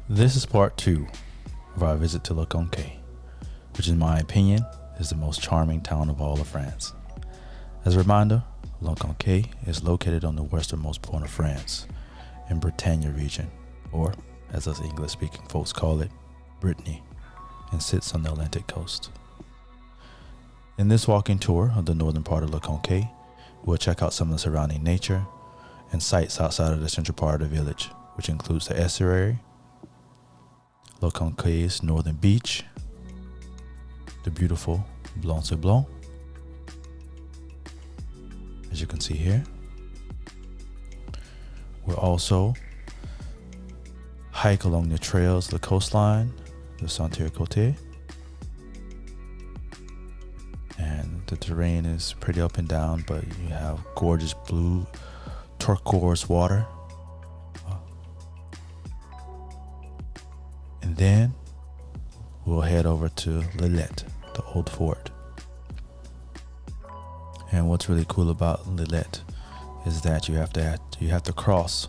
This is part 2 of our visit to Le Conquet, which in my opinion is the most charming town of all of France. As a reminder, Le Conquet is located on the westernmost point of France, in Bretagne region, or as us English-speaking folks call it, Brittany, and sits on the Atlantic coast. In this walking tour of the northern part of Le Conquet, we'll check out some of the surrounding nature and sights outside of the central part of the village, which includes the estuary, Le Conquet's northern beach, the beautiful Blanc Sablons, as you can see here. We'll also hike along the trails, the coastline, the sentier côtier, and the terrain is pretty up and down, but you have gorgeous blue turquoise water. And then we'll head over to Lillet, the old fort. And what's really cool about Lillet is that you have to cross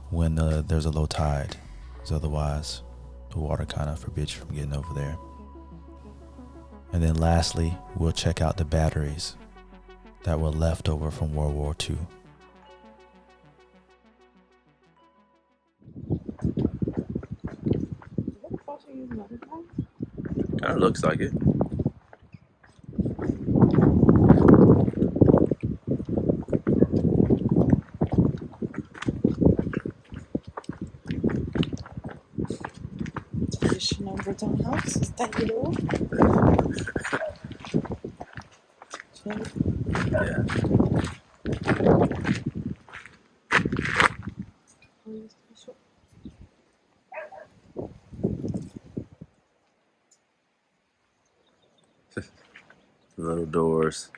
when there's a low tide, because otherwise the water kind of forbids you from getting over there. And then lastly, we'll check out the batteries that were left over from World War II. Kind of looks like it. Traditional Breton house, tiny door. Yeah. Little doors.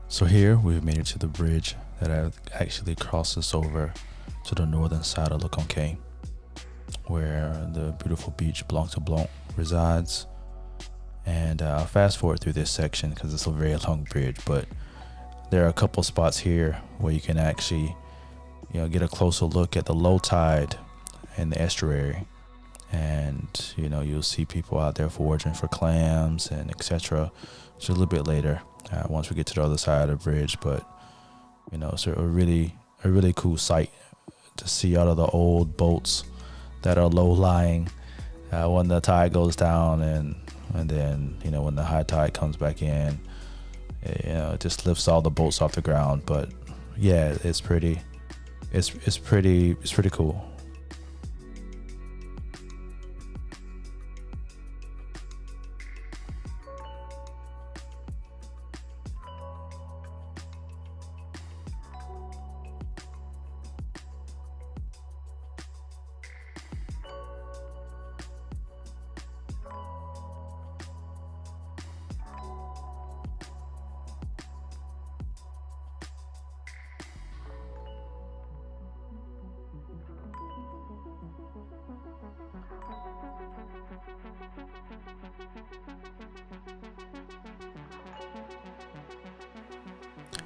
So here we've made it to the bridge that actually crosses over to the northern side of Le Conquet, where the beautiful beach Blanc Sablons resides. And I'll fast forward through this section because it's a very long bridge, but there are a couple spots here where you can actually, get a closer look at the low tide in the estuary. And, you'll see people out there foraging for clams and etc. Just a little bit later, once we get to the other side of the bridge. But, it's a really cool sight to see all of the old boats that are low lying when the tide goes down, and then, when the high tide comes back in, it just lifts all the boats off the ground. But yeah, it's pretty cool.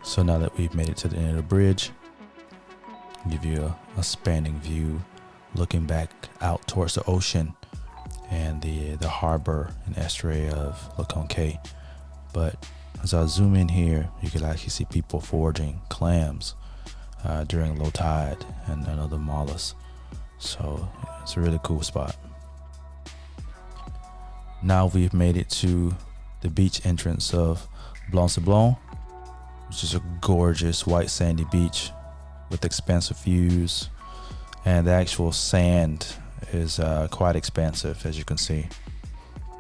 So now that we've made it to the end of the bridge, I'll give you a spanning view looking back out towards the ocean and the harbor and estuary of Le Conquet. But as I zoom in here, you can actually see people foraging clams during low tide and other mollusks. So it's a really cool spot. Now we've made it to the beach entrance of Blanc Sablons, which is a gorgeous white sandy beach with expansive views, and the actual sand is quite expansive, as you can see.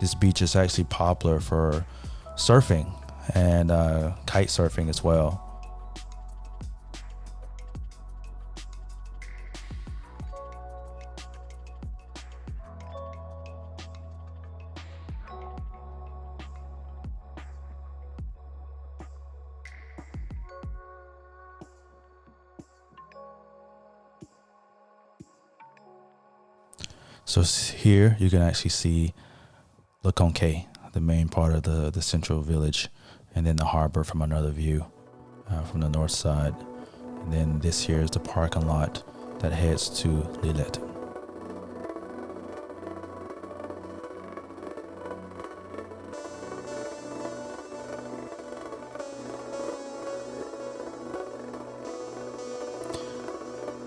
This beach is actually popular for surfing and kite surfing as well. So here you can actually see the Conquet, the main part of the central village, and then the harbor from another view from the north side. And then this here is the parking lot that heads to Lillet.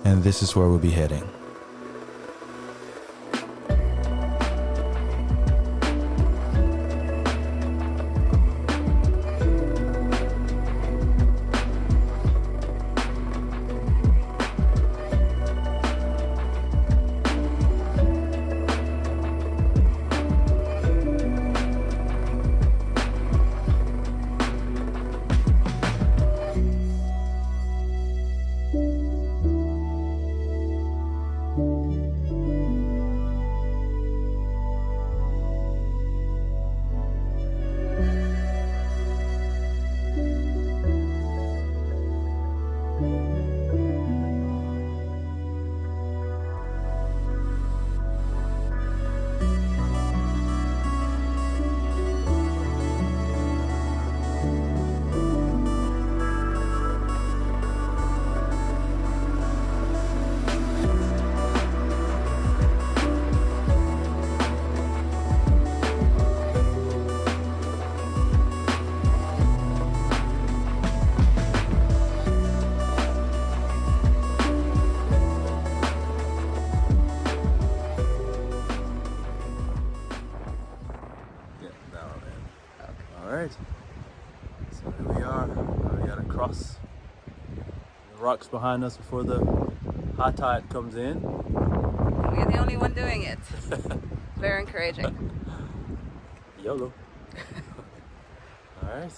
And this is where we'll be heading. Alright, so here we are. We gotta cross the rocks behind us before the high tide comes in. We're the only one doing it. Very encouraging. YOLO. Alright.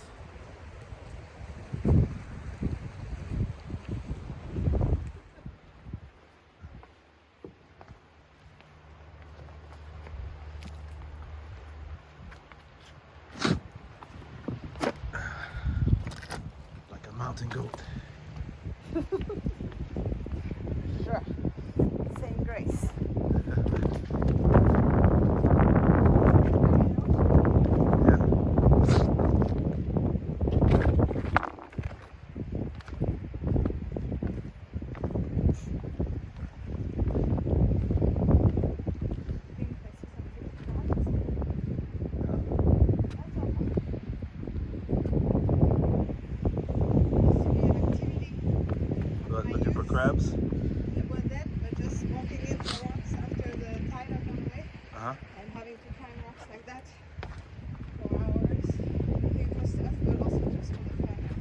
Mountain goat. Sure. Same grace. Looking for crabs? Well, that, but just walking in the rocks after the tide are gone away and having to climb rocks like that for hours, looking for stuff, but also just for the fun of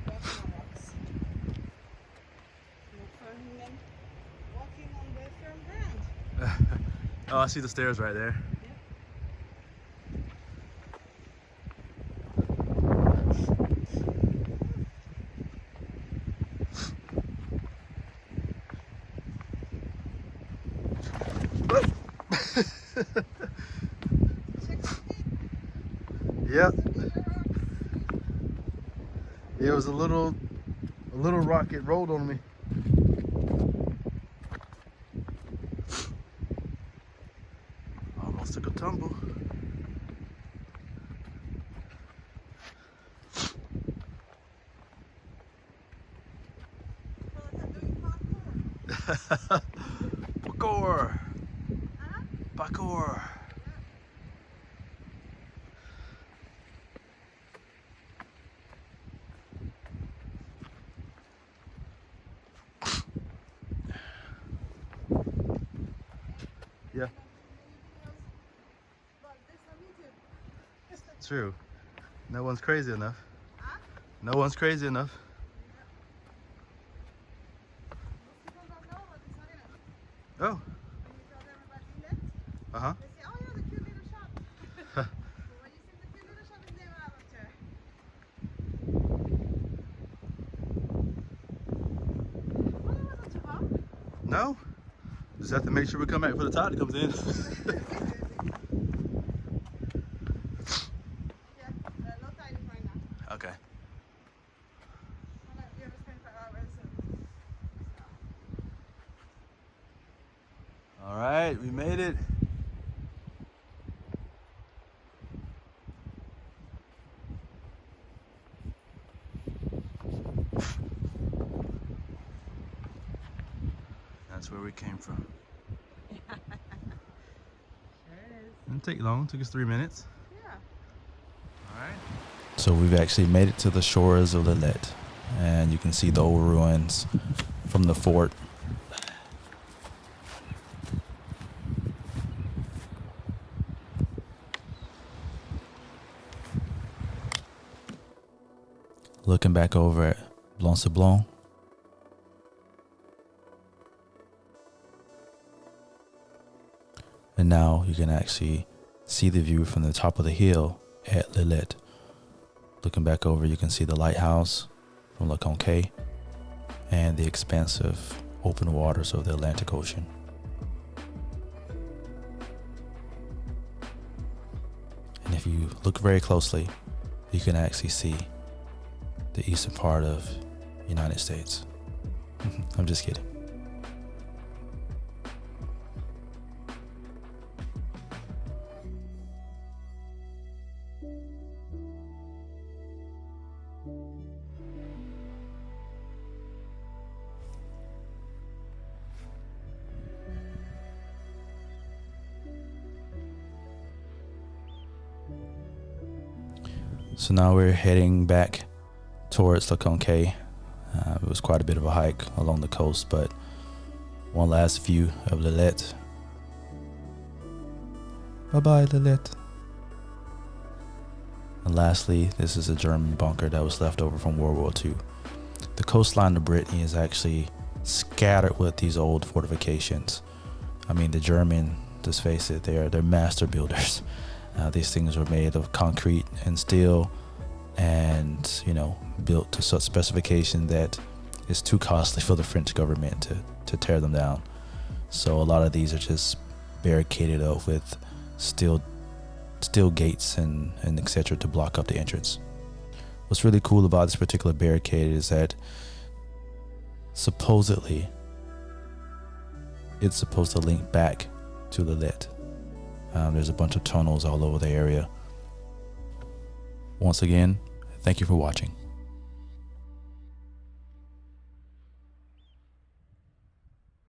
walking on rocks. More fun than walking on the firm ground. Oh, I see the stairs right there. Yep. It was a little rock, it rolled on me. Almost took a tumble. Parkour. Parkour. Yeah. True. No one's crazy enough. No one's crazy enough. Oh. Uh-huh. No? Just have to make sure we come back for the tide that comes in. Yeah, low tide is right now. Okay. We have 25 hours. All right, we made it. That's where we came from. Sure is. Didn't take long, took us 3 minutes. Yeah. All right. So we've actually made it to the shores of Lillette, and you can see the old ruins from the fort. Looking back over at Blanc Sablons. And now you can actually see the view from the top of the hill at Lillette. Looking back over, you can see the lighthouse from La Conquet and the expansive open waters of the Atlantic Ocean. And if you look very closely, you can actually see the eastern part of the United States. I'm just kidding. So now we're heading back towards La Conquet. It was quite a bit of a hike along the coast, but one last view of Lillette. Bye-bye, Lillette. And lastly, this is a German bunker that was left over from World War II. The coastline of Brittany is actually scattered with these old fortifications. I mean, the German, let's face it, they're master builders. These things were made of concrete and steel, and built to such specification that it's too costly for the French government to tear them down. So a lot of these are just barricaded up with steel gates and etc. to block up the entrance. What's really cool about this particular barricade is that supposedly it's supposed to link back to Lillette. There's a bunch of tunnels all over the area. Once again, thank you for watching.